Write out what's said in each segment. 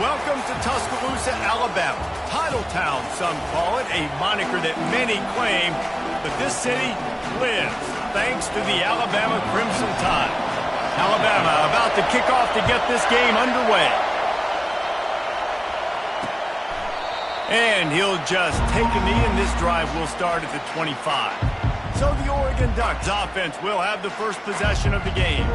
Welcome to Tuscaloosa, Alabama. Title Town, some call it, a moniker that many claim, but this city lives thanks to the Alabama Crimson Tide. Alabama about to kick off to get this game underway. And he'll just take a knee, and this drive will start at the 25. So the Oregon Ducks offense will have the first possession of the game.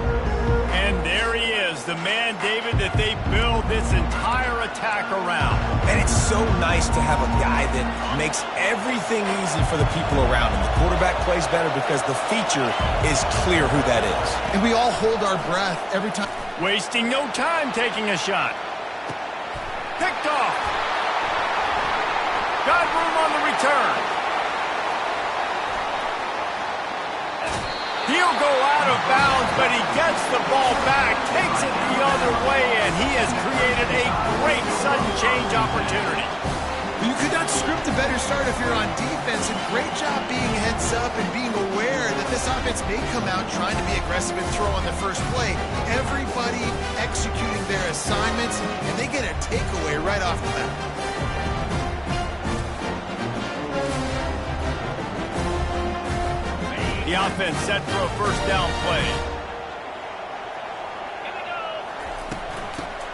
And there he is, the man, David, that they build this entire attack around. And it's so nice to have a guy that makes everything easy for the people around him. The quarterback plays better because the feature is clear who that is. And we all hold our breath every time. Wasting no time taking a shot. Picked off. Got room on the return. He'll go out of bounds, but he gets the ball back, takes it the other way, and he has created a great sudden change opportunity. You could not script a better start if you're on defense, and great job being heads up and being aware that this offense may come out trying to be aggressive and throw on the first play. Everybody executing their assignments, and they get a takeaway right off the bat. The offense set for a first down play.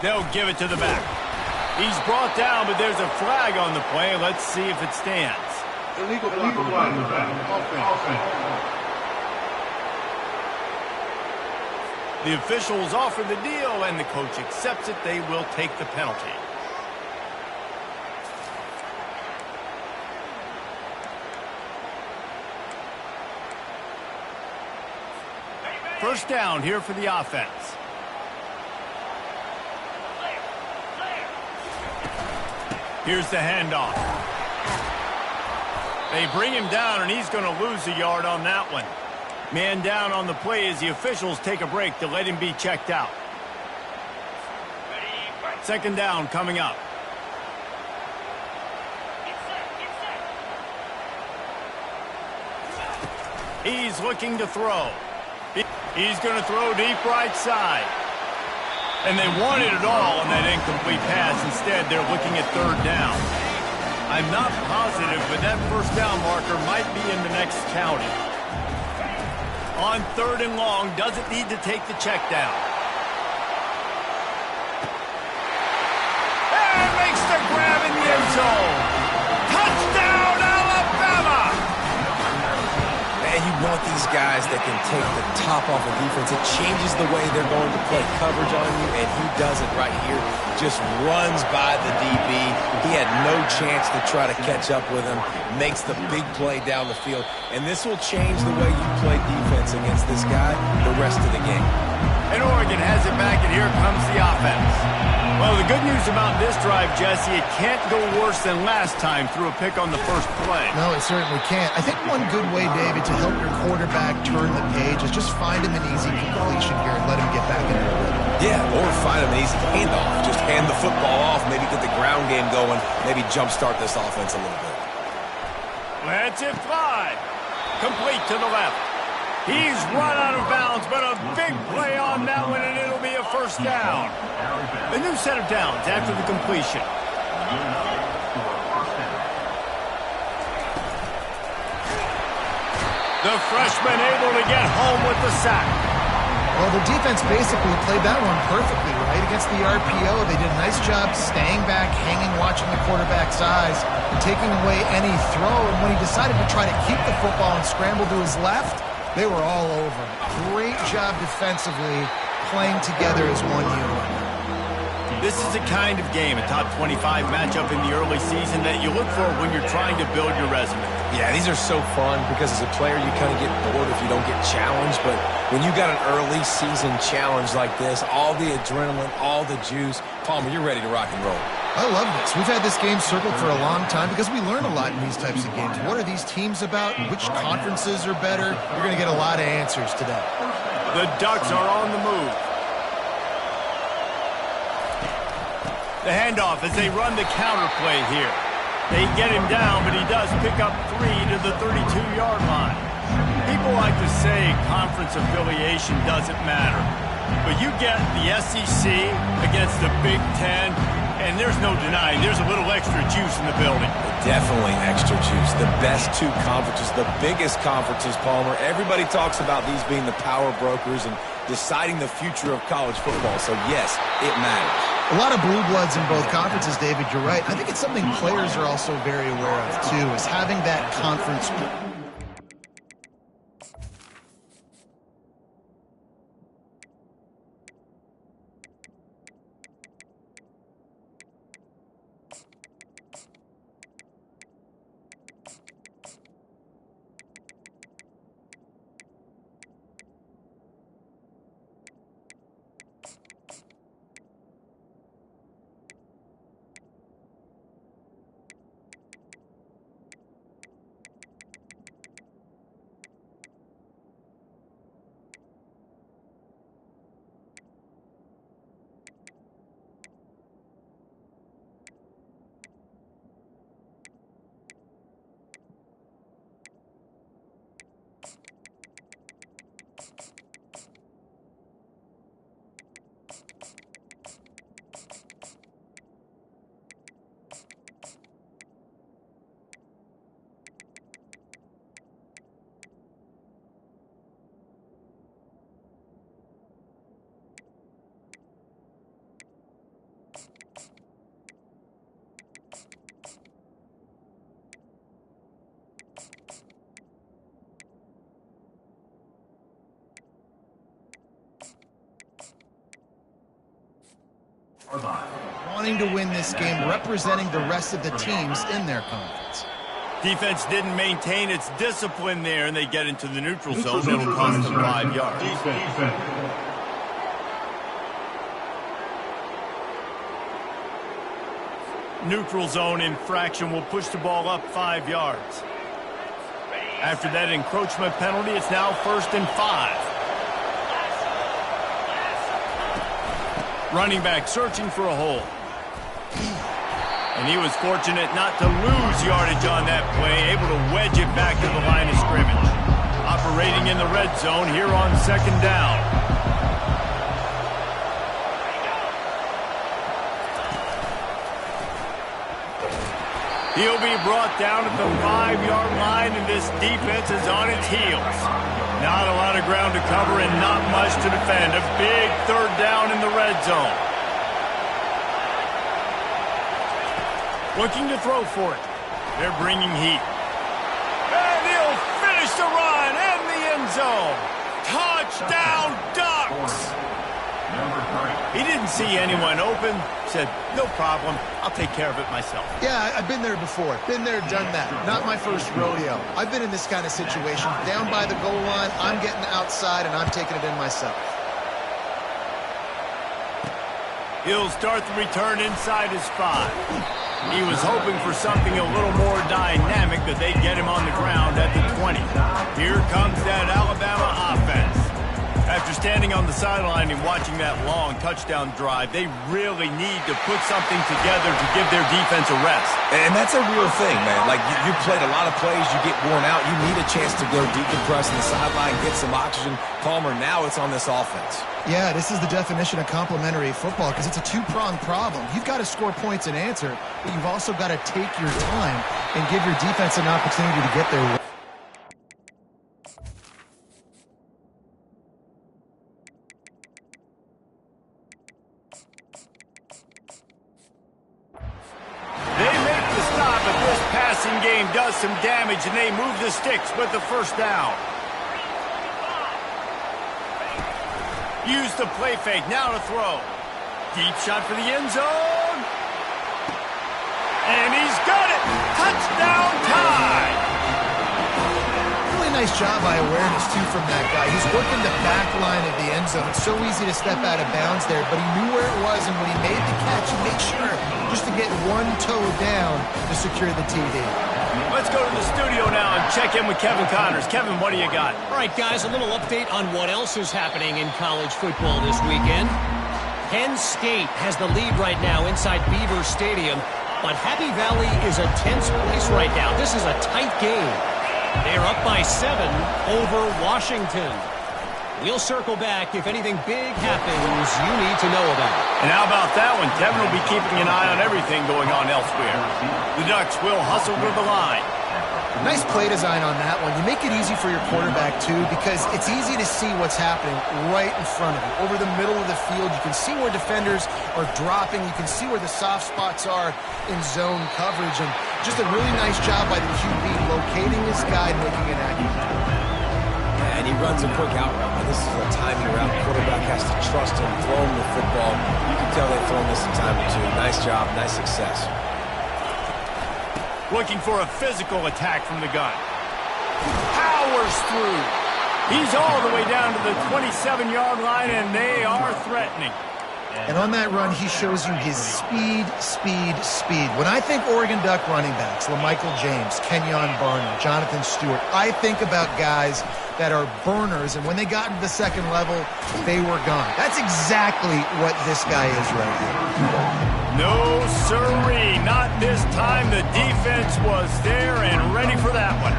They'll give it to the back. He's brought down, but there's a flag on the play. Let's see if it stands. Illegal flag in the back. Offense. The officials offer the deal, and the coach accepts it. They will take the penalty. First down here for the offense. Here's the handoff. They bring him down, and he's going to lose a yard on that one. Man down on the play as the officials take a break to let him be checked out. Second down coming up. He's looking to throw. He's going to throw deep right side. And they wanted it all on that incomplete pass. Instead, they're looking at third down. I'm not positive, but that first down marker might be in the next county. On third and long, doesn't need to take the check down. And makes the grab in the end zone. Touchdown, Alabama! And you want these guys that can take the top off of defense. It changes the way they're going to play coverage on you, and he does it right here. Just runs by the DB. He had no chance to try to catch up with him. Makes the big play down the field. And this will change the way you play defense against this guy the rest of the game. And Oregon has it back, and here comes the offense. Well, the good news about this drive, Jesse, it can't go worse than last time through a pick on the first play. No, it certainly can't. I think one good way, David, to help your quarterback turn the page is just find him an easy completion here and let him get back into the rhythm. Yeah, or find him an easy handoff. Just hand the football off, maybe get the ground game going, maybe jumpstart this offense a little bit. Let's it fly. Complete to the left. He's run out of bounds, but a big play on that one, and it'll be a first down. A new set of downs after the completion. The freshman able to get home with the sack. Well, the defense basically played that one perfectly, right? Against the RPO, they did a nice job staying back, hanging, watching the quarterback's eyes, and taking away any throw. And when he decided to try to keep the football and scramble to his left, they were all over him. Great job defensively, playing together as one unit. This is the kind of game, a top 25 matchup in the early season, that you look for when you're trying to build your resume. Yeah, these are so fun because as a player you kind of get bored if you don't get challenged, but when you got an early season challenge like this, all the adrenaline, all the juice, Palmer, you're ready to rock and roll. I love this. We've had this game circled for a long time because we learn a lot in these types of games. What are these teams about? Which conferences are better? You're going to get a lot of answers today. The Ducks are on the move. The handoff as they run the counter play here. They get him down, but he does pick up 3 to the 32-yard line. People like to say conference affiliation doesn't matter. But you get the SEC against the Big Ten, And there's no denying there's a little extra juice in the building. Definitely extra juice. The best two conferences, the biggest conferences, Palmer. Everybody talks about these being the power brokers and deciding the future of college football. So, yes, it matters. A lot of blue bloods in both conferences, David. You're right. I think it's something players are also very aware of, too, is having that conference. Wanting to win this game, representing the rest of the teams in their conference. Defense didn't maintain its discipline there, and they get into the neutral zone. It'll cost them 5 yards. Neutral zone infraction will push the ball up 5 yards. After that encroachment penalty, it's now 1st and 5. Running back searching for a hole. And he was fortunate not to lose yardage on that play, able to wedge it back to the line of scrimmage. Operating in the red zone here on 2nd down. He'll be brought down at the 5-yard line, and this defense is on its heels. Not a lot of ground to cover and not much to defend. A big 3rd down in the red zone. Looking to throw for it. They're bringing heat. And he'll finish the run in the end zone. Touchdown, Ducks! He didn't see anyone open. Said, no problem. I'll take care of it myself. Yeah, I've been there before. Been there, done that. Not my first rodeo. I've been in this kind of situation. Down by the goal line, I'm getting outside, and I'm taking it in myself. He'll start the return inside his 5. He was hoping for something a little more dynamic, that they'd get him on the ground at the 20. Here comes that Alabama offense. After standing on the sideline and watching that long touchdown drive, they really need to put something together to give their defense a rest. And that's a real thing, man. Like, you played a lot of plays, you get worn out, you need a chance to go decompress on the sideline, get some oxygen. Palmer, now it's on this offense. Yeah, this is the definition of complementary football, because it's a two-pronged problem. You've got to score points and answer, but you've also got to take your time and give your defense an opportunity to get there. Game does some damage, and they move the sticks with the 1st down. Use the play fake, now to throw. Deep shot for the end zone. And he's got it. Touchdown tie. Really nice job by awareness, too, from that guy. He's working the back line of the end zone. It's so easy to step out of bounds there, but he knew where it was, and when he made the catch, he made sure just to get one toe down to secure the TD. Let's go to the studio now and check in with Kevin Connors. Kevin, what do you got? All right, guys, a little update on what else is happening in college football this weekend. Penn State has the lead right now inside Beaver Stadium, but Happy Valley is a tense place right now. This is a tight game. They're up by 7 over Washington. We'll circle back if anything big happens you need to know about. And how about that one? Devin will be keeping an eye on everything going on elsewhere. The Ducks will hustle to the line. Nice play design on that one. You make it easy for your quarterback, too, because it's easy to see what's happening right in front of you. Over the middle of the field, you can see where defenders are dropping. You can see where the soft spots are in zone coverage. And just a really nice job by the QB locating his guy and making it accurate. And he runs a quick out route. This is a timing route. The quarterback has to trust him, throw him the football. You can tell they've thrown this a time or two. Nice job, nice success. Looking for a physical attack from the gun. Powers through. He's all the way down to the 27-yard line, and they are threatening. And on that run, he shows you his speed, speed, speed. When I think Oregon Duck running backs, LaMichael James, Kenyon Barner, Jonathan Stewart, I think about guys that are burners, and when they got into the second level, they were gone. That's exactly what this guy is right here. No, sirree, not this time. The defense was there and ready for that one.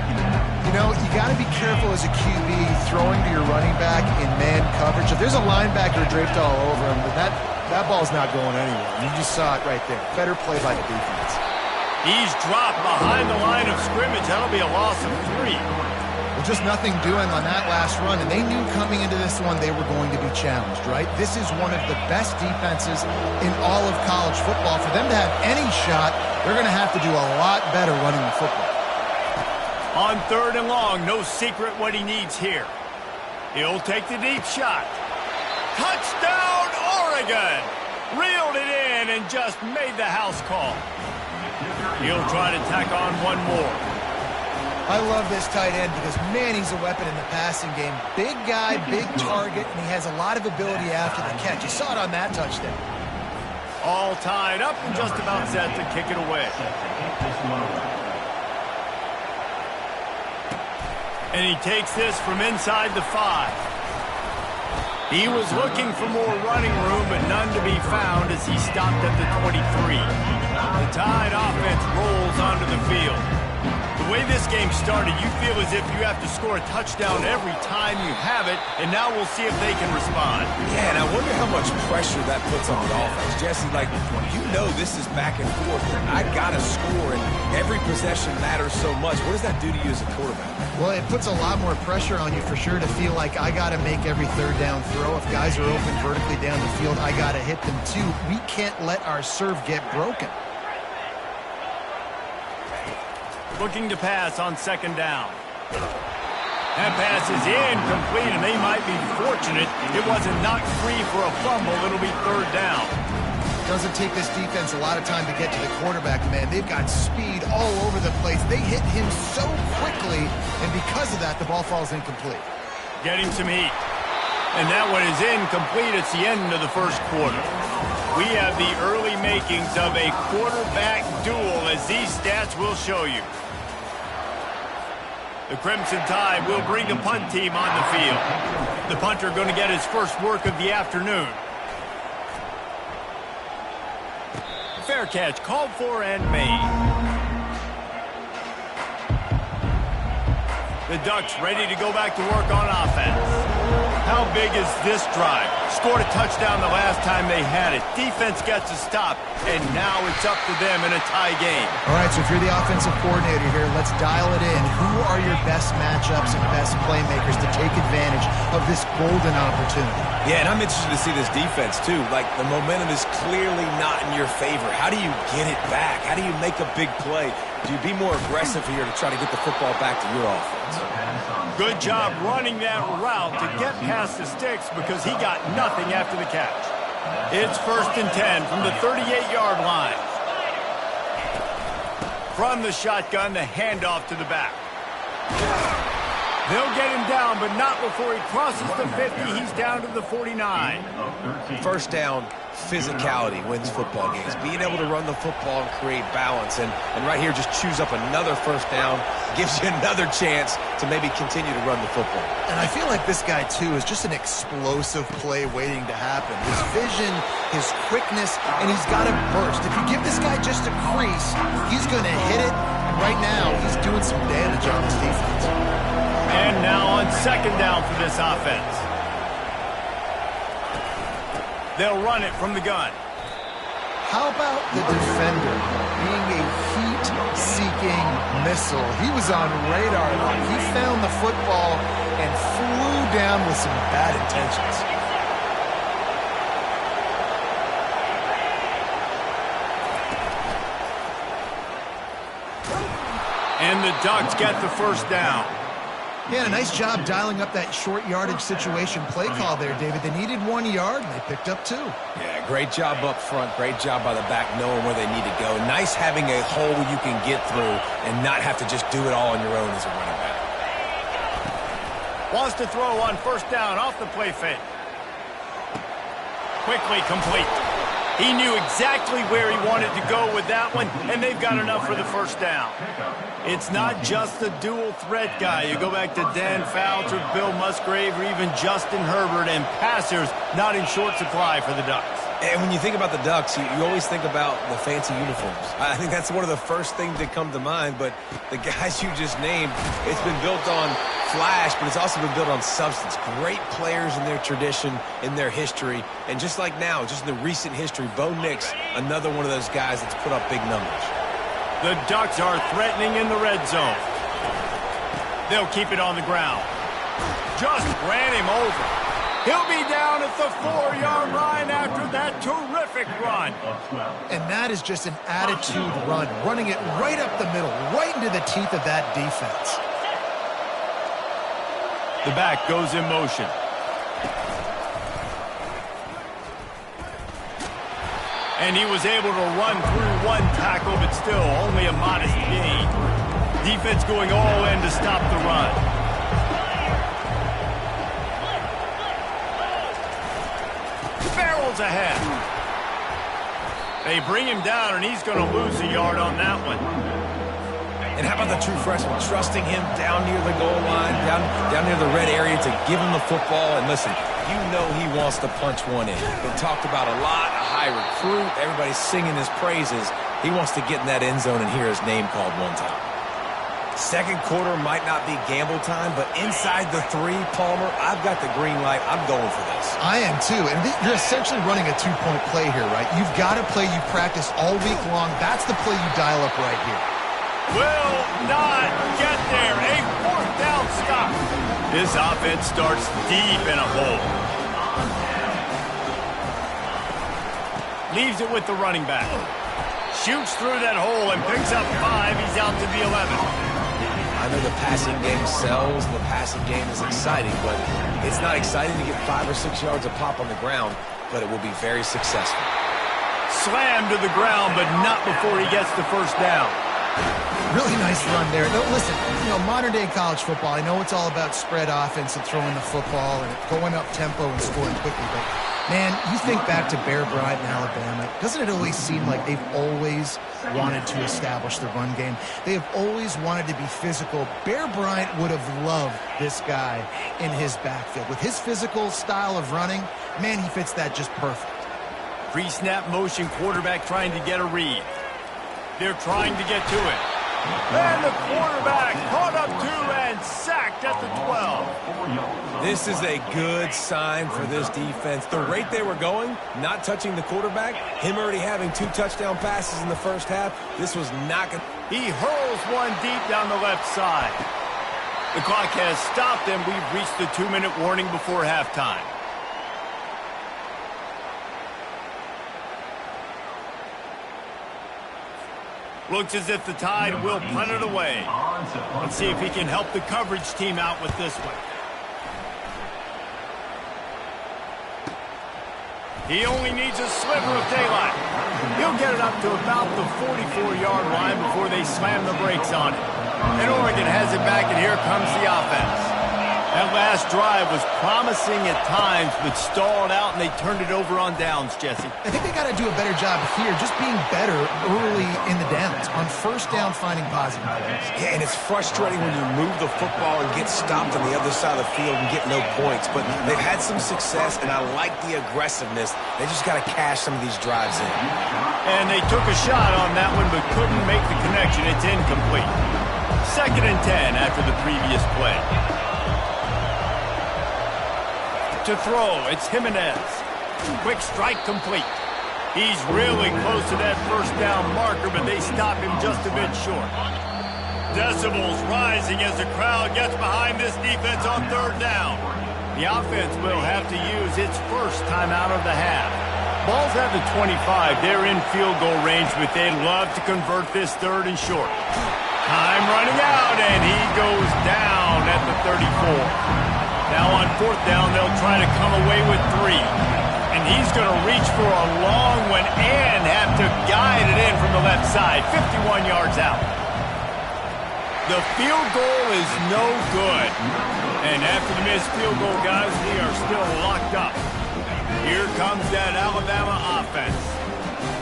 You know, you got to be careful as a QB throwing to your running back in man coverage. If there's a linebacker draped all over him, that ball's not going anywhere. You just saw it right there. Better play by the defense. He's dropped behind the line of scrimmage. That'll be a loss of 3. Well, just nothing doing on that last run, and they knew coming into this one they were going to be challenged, right? This is one of the best defenses in all of college football. For them to have any shot, they're going to have to do a lot better running the football. On 3rd and long, no secret what he needs here. He'll take the deep shot. Touchdown, Oregon! Reeled it in and just made the house call. He'll try to tack on one more. I love this tight end because, man, he's a weapon in the passing game. Big guy, big target, and he has a lot of ability after the catch. You saw it on that touchdown. All tied up and just about set to kick it away. And he takes this from inside the 5. He was looking for more running room, but none to be found as he stopped at the 23. The Tide offense rolls onto the field. The way this game started, you feel as if you have to score a touchdown every time you have it, and now we'll see if they can respond. Yeah, and I wonder how much pressure that puts on the offense. Jesse, like, you know this is back and forth. I got to score, and every possession matters so much. What does that do to you as a quarterback? Well, it puts a lot more pressure on you for sure to feel like I got to make every 3rd down throw. If guys are open vertically down the field, I got to hit them too. We can't let our serve get broken. Looking to pass on 2nd down. That pass is incomplete, and they might be fortunate it wasn't knocked free for a fumble. It'll be 3rd down. Doesn't take this defense a lot of time to get to the quarterback, man. They've got speed all over the place. They hit him so quickly, and because of that, the ball falls incomplete. Getting some heat. And that one is incomplete. It's the end of the 1st quarter. We have the early makings of a quarterback duel, as these stats will show you. The Crimson Tide will bring the punt team on the field. The punter going to get his first work of the afternoon. Fair catch called for and made. The Ducks ready to go back to work on offense. How big is this drive? Scored a touchdown the last time they had it. Defense gets a stop, and now it's up to them in a tie game. All right, so if you're the offensive coordinator here, let's dial it in. Who are your best matchups and best playmakers to take advantage of this golden opportunity? Yeah, and I'm interested to see this defense, too. Like, the momentum is clearly not in your favor. How do you get it back? How do you make a big play? Do you be more aggressive here to try to get the football back to your offense? Good job running that route to get past the sticks because he got nothing after the catch. It's 1st and 10 from the 38-yard line. From the shotgun, the handoff to the back. They'll get him down, but not before he crosses the 50. He's down to the 49. 1st down, physicality wins football games. Being able to run the football and create balance. And right here, just choose up another 1st down. Gives you another chance to maybe continue to run the football. And I feel like this guy, too, is just an explosive play waiting to happen. His vision, his quickness, and he's got a burst. If you give this guy just a crease, he's going to hit it. And right now, he's doing some damage on this defense. And now on 2nd down for this offense. They'll run it from the gun. How about the defender being a heat-seeking missile? He was on radar. He found the football and flew down with some bad intentions. And the Ducks get the first down. Yeah, a nice job dialing up that short yardage situation play call there, David. They needed 1 yard, and they picked up 2. Yeah, great job up front. Great job by the back knowing where they need to go. Nice having a hole you can get through and not have to just do it all on your own as a running back. Wants to throw on first down off the play fake. Quickly complete. He knew exactly where he wanted to go with that one, and they've got enough for the first down. It's not just the dual threat guy. You go back to Dan Fouts or Bill Musgrave or even Justin Herbert, and passers not in short supply for the Ducks. And when you think about the Ducks, you always think about the fancy uniforms. I think that's one of the first things that come to mind, but the guys you just named, it's been built on flash, but it's also been built on substance. Great players in their tradition, in their history, and just like now, just in the recent history, Bo Nix, another one of those guys that's put up big numbers. The Ducks are threatening in the red zone. They'll keep it on the ground. Just ran him over. He'll be down at the 4-yard line after that terrific run. And that is just an attitude run, running it right up the middle, right into the teeth of that defense. The back goes in motion. And he was able to run through one tackle, but still only a modest gain. Defense going all in to stop the run. Barrels ahead. They bring him down, and he's going to lose a yard on that one. And how about the true freshman, trusting him down near the goal line, down near the red area to give him the football. And listen, you know he wants to punch one in. Been talked about a lot, a high recruit. Everybody's singing his praises. He wants to get in that end zone and hear his name called one time. Second quarter might not be gamble time, but inside the 3, Palmer, I've got the green light. I'm going for this. I am too, and you're essentially running a 2-point play here, right? You've got a play you practice all week long. That's the play you dial up right here. Will not get there. A 4th down stop. This offense starts deep in a hole. Leaves it with the running back. Shoots through that hole and picks up 5. He's out to the 11. I know the passing game sells, the passing game is exciting, but it's not exciting to get 5 or 6 yards of pop on the ground, but it will be very successful. Slammed to the ground, but not before he gets the first down. Really nice run there. No, listen, modern-day college football, I know it's all about spread offense and throwing the football and going up tempo and scoring quickly, but, man, you think back to Bear Bryant in Alabama, doesn't it always seem like they've always wanted to establish the run game? They have always wanted to be physical. Bear Bryant would have loved this guy in his backfield. With his physical style of running, man, he fits that just perfect. Pre-snap motion, quarterback trying to get a read. They're trying to get to it. And the quarterback caught up to and sacked at the 12. This is a good sign for this defense. The rate they were going, not touching the quarterback, him already having 2 touchdown passes in the first half, this was not going to... He hurls one deep down the left side. The clock has stopped, and we've reached the 2-minute warning before halftime. Looks as if the Tide will punt it away. Let's see if he can help the coverage team out with this one. He only needs a sliver of daylight. He'll get it up to about the 44-yard line before they slam the brakes on it. And Oregon has it back, and here comes the offense. That last drive was promising at times, but stalled out, and they turned it over on downs, Jesse. I think they got to do a better job here, just being better early in the downs. On first down, finding positive plays. Yeah, and it's frustrating when you move the football and get stopped on the other side of the field and get no points. But they've had some success, and I like the aggressiveness. They just got to cash some of these drives in. And they took a shot on that one, but couldn't make the connection. It's incomplete. 2nd and 10 after the previous play. To throw, it's Jimenez. Quick strike complete. He's really close to that first down marker, but they stop him just a bit short. Decibels rising as the crowd gets behind this defense on third down. The offense will have to use its first timeout of the half. Ball's at the 25. They're in field goal range, but they'd love to convert this third and short. Time running out, and he goes down at the 34. Now on fourth down, they'll try to come away with 3. And he's going to reach for a long one and have to guide it in from the left side, 51 yards out. The field goal is no good. And after the missed field goal, guys, we are still locked up. Here comes that Alabama offense.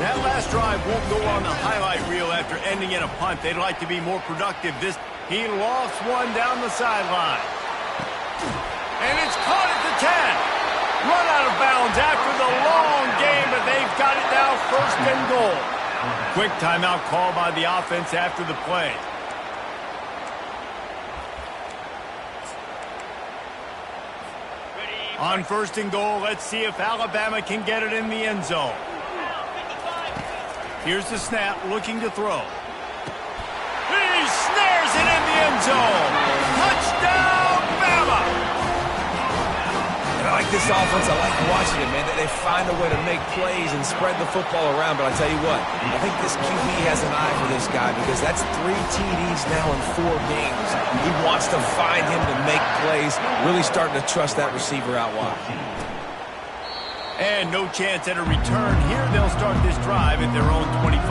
That last drive won't go on the highlight reel after ending in a punt. They'd like to be more productive. He lofts one down the sideline. And it's caught at the 10. Run out of bounds after the long game, but they've got it now first and goal. Quick timeout call by the offense after the play. On first and goal, let's see if Alabama can get it in the end zone. Here's the snap, looking to throw. He snares it in the end zone. Touchdown, Bama! I like this offense. I like watching it, man. They find a way to make plays and spread the football around. But I tell you what, I think this QB has an eye for this guy because that's 3 TDs now in 4 games. He wants to find him to make plays, really starting to trust that receiver out wide. And no chance at a return. Here they'll start this drive at their own 25.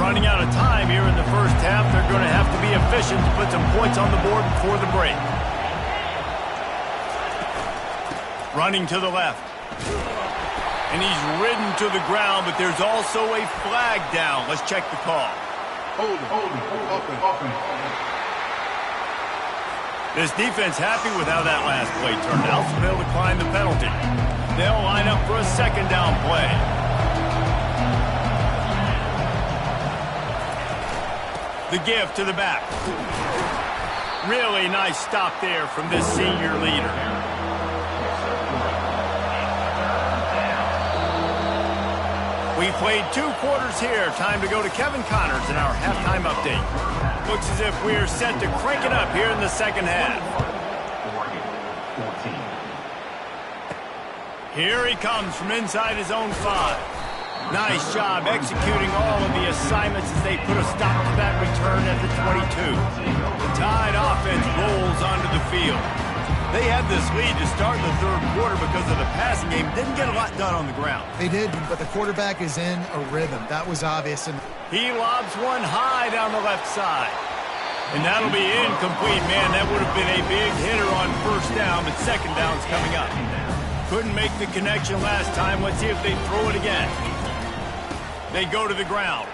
Running out of time here in the first half. They're going to have to be efficient to put some points on the board before the break. Running to the left. And he's ridden to the ground, but there's also a flag down. Let's check the call. Offense. This defense happy with how that last play turned out, so they'll decline the penalty. They'll line up for a second down play. The give to the back. Really nice stop there from this senior leader. We played 2 quarters here. Time to go to Kevin Connors in our halftime update. Looks as if we're set to crank it up here in the second half. Here he comes from inside his own 5. Nice job executing all of the assignments as they put a stop to that return at the 22. The Tide offense rolls onto the field. They had this lead to start the third quarter because of the passing game. Didn't get a lot done on the ground. They did, but the quarterback is in a rhythm. That was obvious. And he lobs one high down the left side. And that'll be incomplete. Man, that would have been a big hitter on first down, but second down's coming up. Couldn't make the connection last time. Let's see if they throw it again. They go to the ground.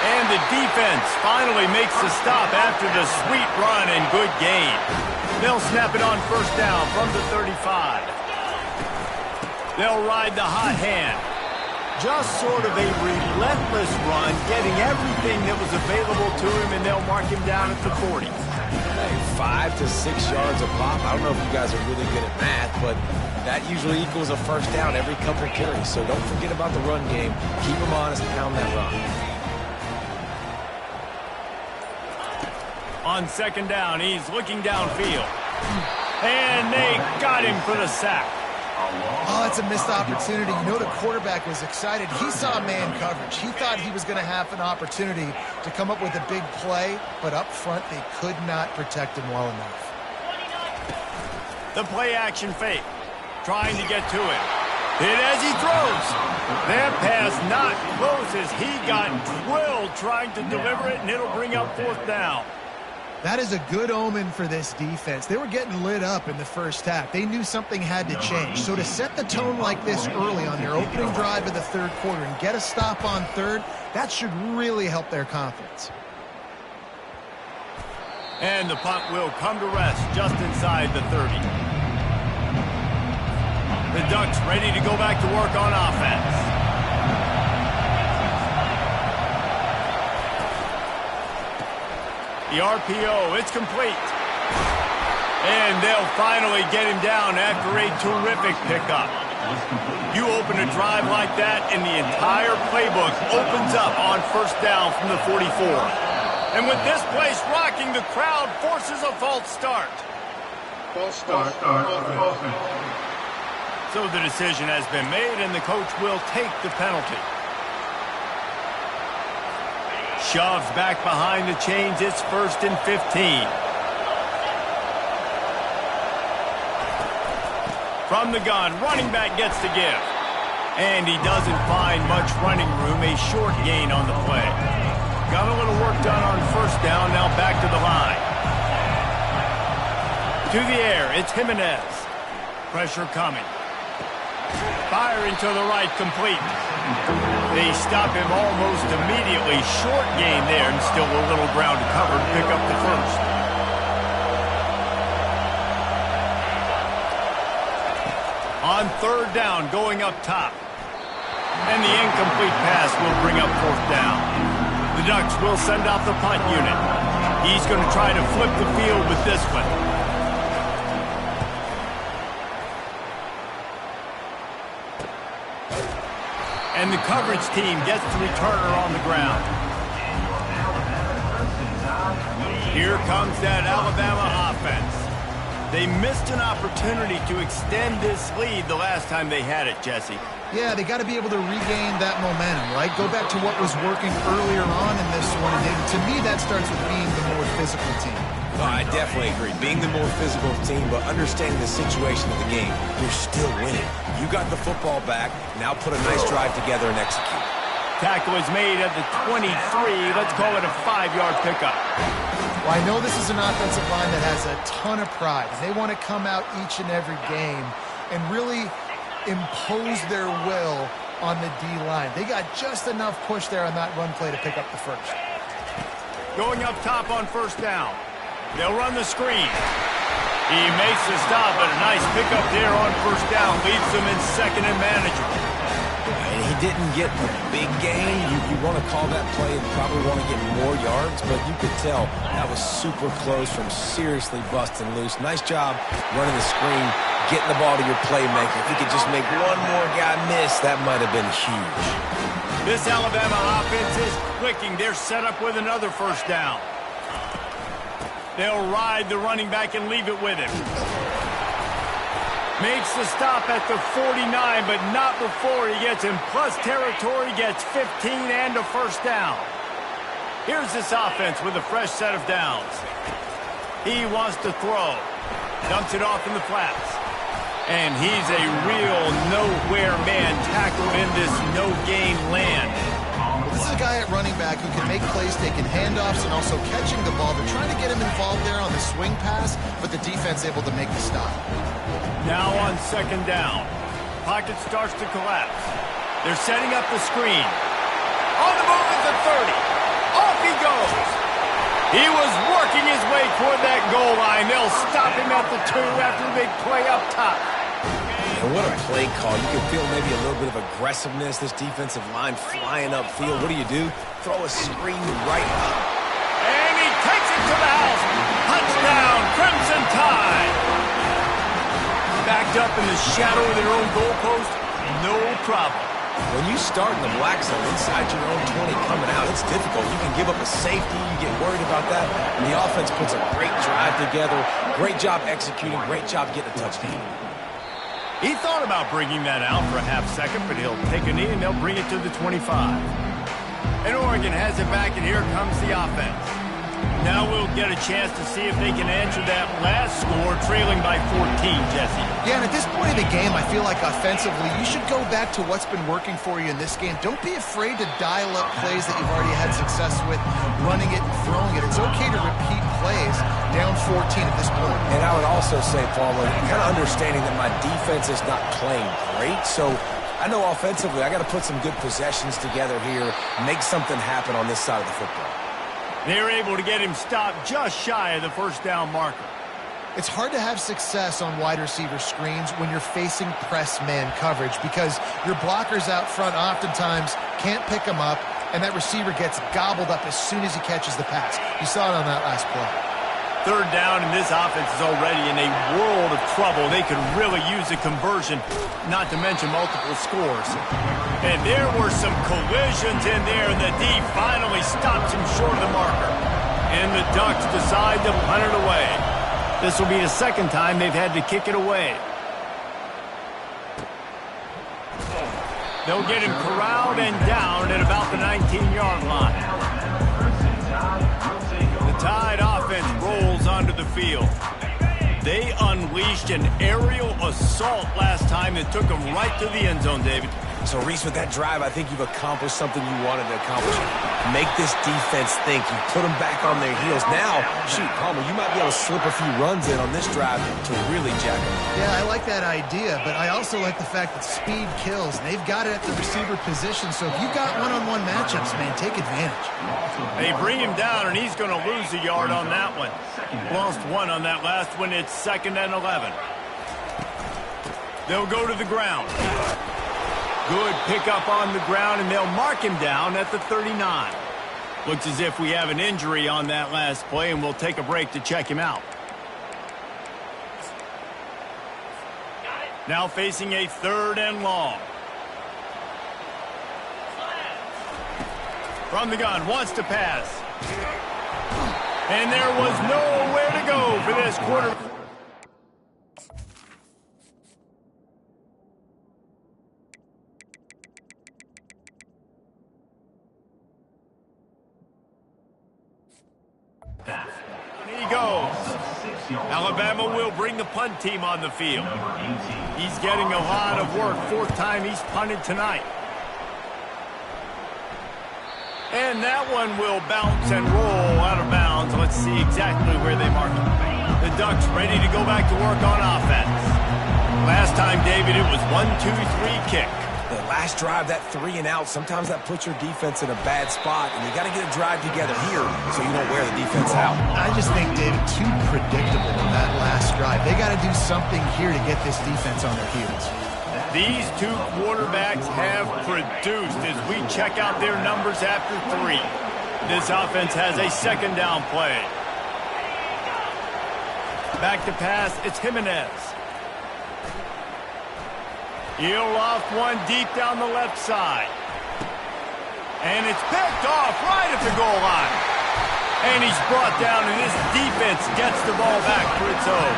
And the defense finally makes the stop after the sweet run and good gain. They'll snap it on first down from the 35. They'll ride the hot hand. Just sort of a relentless run, getting everything that was available to him, and they'll mark him down at the 40. 5 to 6 yards a pop. I don't know if you guys are really good at math, but that usually equals a first down every couple carries. So don't forget about the run game. Keep them honest, pound that rock. On second down, he's looking downfield. And they got him for the sack. oh, it's a missed opportunity. You know the quarterback was excited. He saw man coverage. He thought he was going to have an opportunity to come up with a big play, but up front they could not protect him well enough. The play action fake. Trying to get to it. Hit as he throws. That pass not close as he got drilled trying to deliver it, and it'll bring up fourth down. That is a good omen for this defense. They were getting lit up in the first half. They knew something had to change. So to set the tone like this early on their opening drive of the third quarter and get a stop on third, that should really help their confidence. And the punt will come to rest just inside the 30. The Ducks ready to go back to work on offense. The RPO, it's complete. And they'll finally get him down after a terrific pickup. You open a drive like that, and the entire playbook opens up on first down from the 44. And with this place rocking, the crowd forces a false start. False start. Offense. So the decision has been made, and the coach will take the penalty. Shoves back behind the chains. It's 1st and 15. From the gun, running back gets to give. And he doesn't find much running room. A short gain on the play. Got a little work done on first down. Now back to the line. To the air, it's Jimenez. Pressure coming. Firing to the right, complete. They stop him almost immediately. Short gain there, and still a little ground to cover to pick up the first. On third down, going up top. And the incomplete pass will bring up fourth down. The Ducks will send out the punt unit. He's going to try to flip the field with this one. And the coverage team gets the returner on the ground. Here comes that Alabama offense. They missed an opportunity to extend this lead the last time they had it, Jesse. Yeah, they got to be able to regain that momentum, right? Go back to what was working earlier on in this one. And to me, that starts with being the more physical team. No, I definitely agree. Being the more physical team, but understanding the situation of the game, you're still winning. You got the football back. Now put a nice drive together and execute. Tackle is made at the 23. Let's call it a 5-yard pickup. Well, I know this is an offensive line that has a ton of pride. They want to come out each and every game and really impose their will on the D-line. They got just enough push there on that run play to pick up the first. Going up top on first down. They'll run the screen. He makes the stop, but a nice pickup there on first down. Leaves them in second and manageable. And he didn't get a big gain. You want to call that play and probably want to get more yards, but you could tell that was super close from seriously busting loose. Nice job running the screen, getting the ball to your playmaker. If he could just make one more guy miss, that might have been huge. This Alabama offense is clicking. They're set up with another first down. They'll ride the running back and leave it with him. Makes the stop at the 49, but not before he gets in plus territory, gets 15 and a first down. Here's this offense with a fresh set of downs. He wants to throw. Dumps it off in the flats. And he's a real nowhere man tackled in this no-gain land. This is a guy at running back who can make plays, taking handoffs, and also catching the ball. They're trying to get him involved there on the swing pass, but the defense able to make the stop. Now on second down. Pocket starts to collapse. They're setting up the screen. On the move at the 30. Off he goes. He was working his way toward that goal line. They'll stop him at the 2 after the big play up top. And what a play call. You can feel maybe a little bit of aggressiveness. This defensive line flying upfield. What do? Throw a screen right up. And he takes it to the house. Touchdown, Crimson Tide. Backed up in the shadow of their own goalpost, no problem. When you start in the black zone inside your own 20 coming out, it's difficult. You can give up a safety. You get worried about that. And the offense puts a great drive together. Great job executing. Great job getting a touchdown. He thought about bringing that out for a half second, but he'll take a knee and they'll bring it to the 25. And Oregon has it back, and here comes the offense. Now we'll get a chance to see if they can answer that last score, trailing by 14, Jesse. Yeah, and at this point in the game, I feel like offensively, you should go back to what's been working for you in this game. Don't be afraid to dial up plays that you've already had success with, running it and throwing it. It's okay to repeat plays down 14 at this point. And I would also say, Paul, kind of understanding that my defense is not playing great, so I know offensively I got to put some good possessions together here, make something happen on this side of the football. They're able to get him stopped just shy of the first down marker. It's hard to have success on wide receiver screens when you're facing press man coverage because your blockers out front oftentimes can't pick them up, and that receiver gets gobbled up as soon as he catches the pass. You saw it on that last play. Third down, and this offense is already in a world of trouble. They could really use a conversion, not to mention multiple scores. And there were some collisions in there, and the D finally stops him short of the marker. And the Ducks decide to punt it away. This will be the second time they've had to kick it away. They'll get him corralled and down at about the 19-yard line. The Tide offense rolls onto the field. They unleashed an aerial assault last time that took them right to the end zone, David. So, Reese, with that drive, I think you've accomplished something you wanted to accomplish. Make this defense think. You put them back on their heels. Now, shoot, Palmer, you might be able to slip a few runs in on this drive to really jack them up. Yeah, I like that idea, but I also like the fact that speed kills. And they've got it at the receiver position, so if you've got one-on-one matchups, man, take advantage. They bring him down, and he's going to lose a yard on that one. Lost one on that last one. It's 2nd and 11. They'll go to the ground. Good pickup on the ground, and they'll mark him down at the 39. Looks as if we have an injury on that last play, and we'll take a break to check him out. Now facing a 3rd and long. From the gun, wants to pass. And there was nowhere to go for this quarter. He goes. Alabama will bring the punt team on the field. He's getting a lot of work. 4th time he's punted tonight. And that one will bounce and roll out of bounds. Let's see exactly where they mark it. The Ducks ready to go back to work on offense. Last time, David, it was 1-2-3 kick. The last drive, that 3 and out, sometimes that puts your defense in a bad spot, and you got to get a drive together here so you don't wear the defense out. I just think, David, too predictable in that last drive. They got to do something here to get this defense on their heels. These two quarterbacks have produced as we check out their numbers after 3. This offense has a 2nd down play. Back to pass, it's Jimenez. He'll loft one deep down the left side. And it's picked off right at the goal line. And he's brought down, and this defense gets the ball back for its own.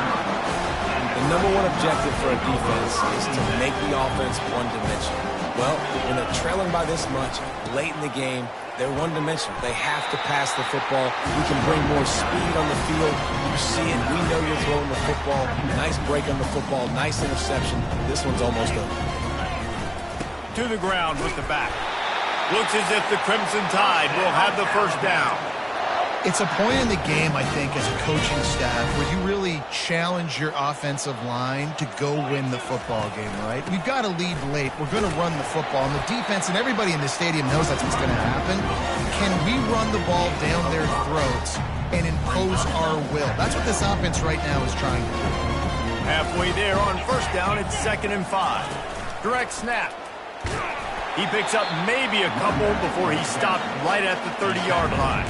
The number one objective for a defense is to make the offense one-dimensional. Well, when they're trailing by this much, late in the game, they're one-dimensional. They have to pass the football. We can bring more speed on the field. You see it. We know you're throwing the football. Nice break on the football. Nice interception. This one's almost over. To the ground with the back. Looks as if the Crimson Tide will have the 1st down. It's a point in the game, I think, as a coaching staff, where you really challenge your offensive line to go win the football game, right? We've got to lead late. We're going to run the football. And the defense and everybody in the stadium knows that's what's going to happen. Can we run the ball down their throats and impose our will? That's what this offense right now is trying to do. Halfway there on 1st down, it's 2nd and 5. Direct snap. He picks up maybe a couple before he stopped right at the 30-yard line.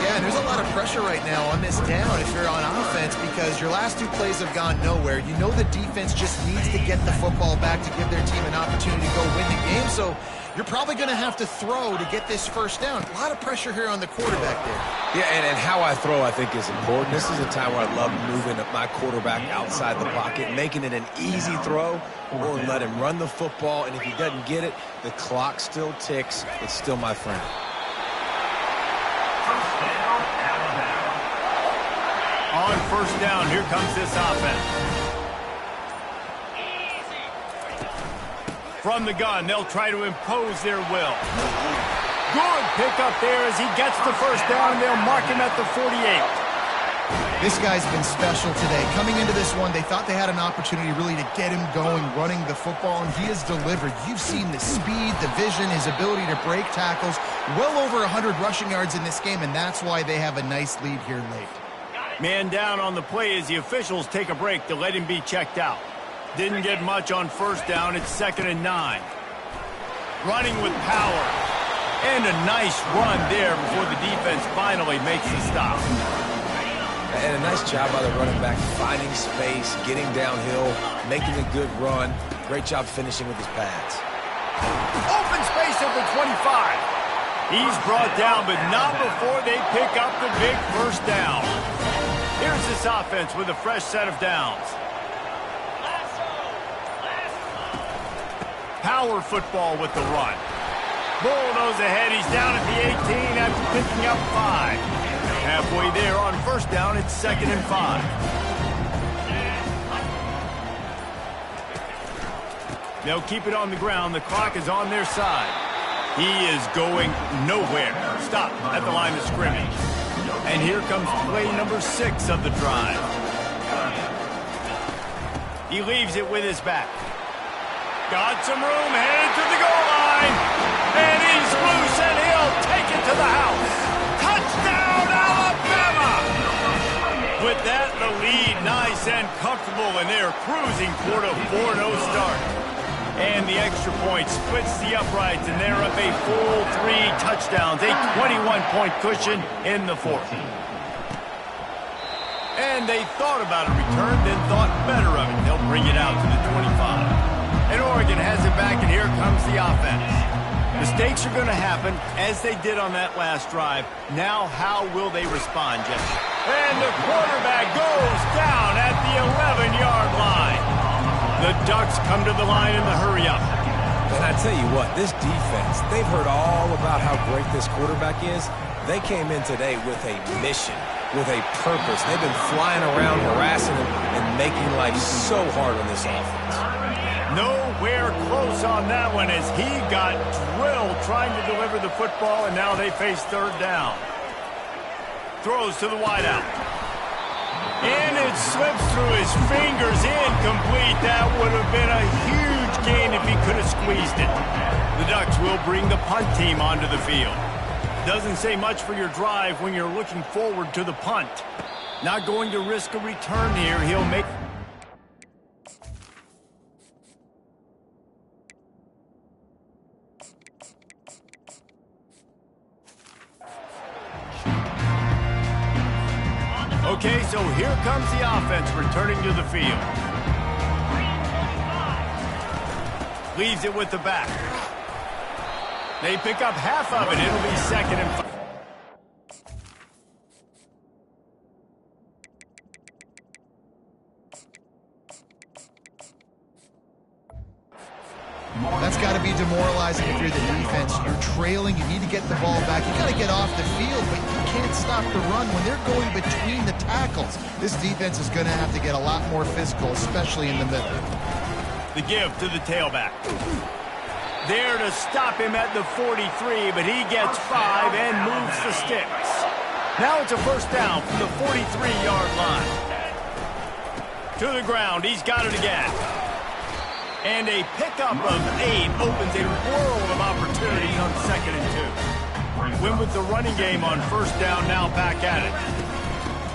Yeah, and there's a lot of pressure right now on this down if you're on offense because your last 2 plays have gone nowhere. You know the defense just needs to get the football back to give their team an opportunity to go win the game, so you're probably going to have to throw to get this 1st down. A lot of pressure here on the quarterback there. Yeah, and how I throw, I think, is important. This is a time where I love moving my quarterback outside the pocket, making it an easy throw, or let him run the football, and if he doesn't get it, the clock still ticks. It's still my friend. On 1st down, here comes this offense. From the gun, they'll try to impose their will. Good pickup there as he gets the 1st down, and they'll mark him at the 48. This guy's been special today. Coming into this one, they thought they had an opportunity really to get him going, running the football, and he has delivered. You've seen the speed, the vision, his ability to break tackles. Well over 100 rushing yards in this game, and that's why they have a nice lead here late. Man down on the play as the officials take a break to let him be checked out. Didn't get much on 1st down. It's 2nd and 9. Running with power. And a nice run there before the defense finally makes the stop. And a nice job by the running back, finding space, getting downhill, making a good run. Great job finishing with his pads. Open space at the 25. He's brought down, but not before they pick up the big first down. Here's this offense with a fresh set of downs. Power football with the run. Bulldoze ahead. He's down at the 18 after picking up 5. Halfway there on first down, it's 2nd and 5. They'll keep it on the ground. The clock is on their side. He is going nowhere. Stop at the line of scrimmage. And here comes play number 6 of the drive. He leaves it with his back. Got some room, headed to the goal line. And he's loose, and he'll take it to the house. Touchdown, Alabama! With that, the lead nice and comfortable, and they're cruising toward a 4-0 start. And the extra point splits the uprights, and they're up a full 3 touchdowns, a 21-point cushion in the 4th. And they thought about a return, then thought better of it. They'll bring it out to the 25. And Oregon has it back, and here comes the offense. Mistakes are going to happen, as they did on that last drive. Now, how will they respond, Jesse? And the quarterback goes down at the 11-yard line. The Ducks come to the line in the hurry-up. And I tell you what, this defense, they've heard all about how great this quarterback is. They came in today with a mission, with a purpose. They've been flying around, harassing him, and making life so hard on this offense. Nowhere close on that one as he got drilled trying to deliver the football, and now they face 3rd down. Throws to the wideout. And it slips through his fingers, incomplete. That would have been a huge gain if he could have squeezed it. The Ducks will bring the punt team onto the field. Doesn't say much for your drive when you're looking forward to the punt. Not going to risk a return here. He'll make... Okay, so here comes the offense returning to the field. Leaves it with the back. They pick up half of it. It'll be 2nd and 5. That's got to be demoralizing if you're the defense. You're trailing. You need to get the ball back. You got to get off the field, but you can't stop the run when they're going between the tackles. This defense is going to have to get a lot more physical, especially in the middle. The give to the tailback. There to stop him at the 43, but he gets 5 and moves the sticks. Now it's a first down from the 43-yard line. To the ground. He's got it again. And a pickup of 8 opens a world of opportunities on 2nd and 2. Win with the running game on first down, now back at it.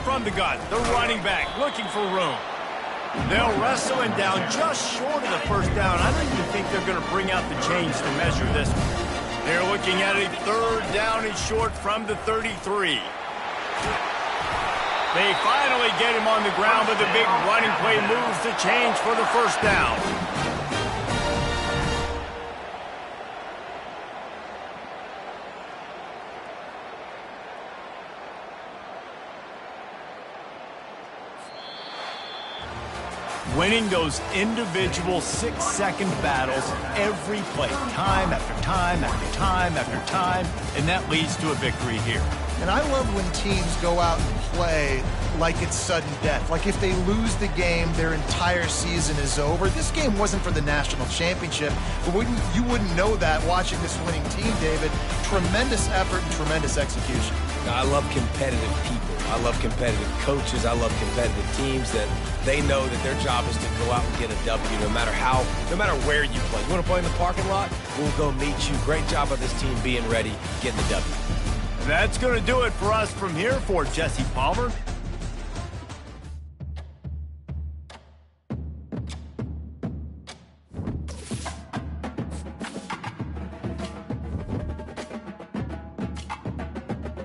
From the gun, the running back looking for room. They'll wrestle him down just short of the first down. I don't even think they're going to bring out the chains to measure this one. They're looking at a 3rd down and short from the 33. They finally get him on the ground, but the big running play moves the chains for the first down. Winning those individual 6-second battles every play, time after time after time after time, and that leads to a victory here. And I love when teams go out and play like it's sudden death. Like if they lose the game, their entire season is over. This game wasn't for the national championship, but you wouldn't know that watching this winning team, David. Tremendous effort and tremendous execution. I love competitive people. I love competitive coaches. I love competitive teams that they know that their job is to go out and get a W no matter where you play. You want to play in the parking lot? We'll go meet you. Great job of this team being ready, getting the W. That's going to do it for us from here for Jesse Palmer.